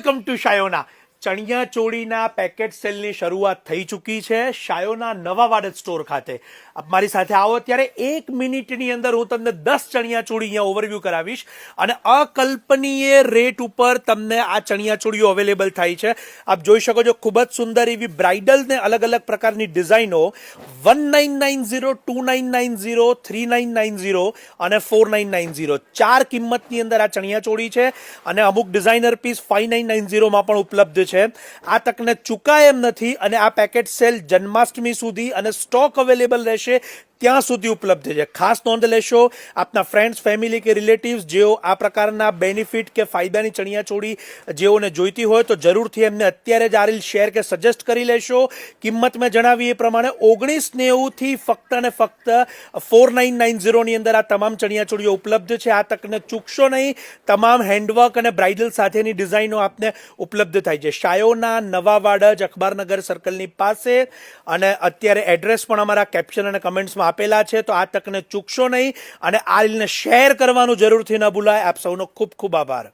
Welcome to Shayona. ચણિયા ચોળીના packet સેલની શરૂઆત થઈ ચૂકી છે શાયોના નવા વાડજ સ્ટોર ખાતે. મારી સાથે આવો. ત્યારે 1 મિનિટની અંદર હું તમને 10 ચણિયા ચોળી અહીંયા ઓવરવ્યૂ કરાવીશ અને અકલ્પનીય રેટ ઉપર તમને આ ચણિયા ચોળીઓ અવેલેબલ થાય છે. આપ જોઈ શકો છો, ખૂબ જ સુંદર એવી બ્રાઇડલ ને અલગ અલગ પ્રકારની ડિઝાઇનો 1990, 2990, 3990 અને 4990 ચાર કિંમતની અંદર આ ચણિયા ચોળી છે અને અમુક ડિઝાઇનર પીસ 5990 માં પણ ઉપલબ્ધ છે. આ તકને ચૂકાય એમ નથી અને આ પેકેટ સેલ જન્માષ્ટમી સુધી અને સ્ટોક અવેલેબલ રહેશે ત્યાં સુધી ઉપલબ્ધ છે. ખાસ નોંધ લેશો, આપના ફ્રેન્ડ્સ, ફેમિલી કે રિલેટિવ્સ જેઓ આ પ્રકારના બેનિફિટ કે ફાયદાની ચણિયા ચોળી જેઓને જોઈતી હોય તો જરૂરથી એમને અત્યારે જ આ રીલ શેર કે સજેસ્ટ કરી લેશો. કિંમત મેં જણાવી એ પ્રમાણે 1990 થી ફક્ત અને ફક્ત 4990 ની અંદર આ તમામ ચણિયા ચોળીઓ ઉપલબ્ધ છે. આ તકને ચૂકશો નહીં. તમામ હેન્ડવર્ક અને બ્રાઇડલ સાથેની ડિઝાઇનો આપને ઉપલબ્ધ થાય છે શાયોના નવા વાડજ અખબારનગર સર્કલની પાસે. અને અત્યારે એડ્રેસ પણ અમારા કેપ્શન અને કમેન્ટ્સમાં આપેલા છે, તો આ તકને ચૂકશો નહીં અને આ રીલને શેર કરવાનું જરૂરથી ન ભૂલાય. આપ સૌનો ખૂબ ખૂબ આભાર.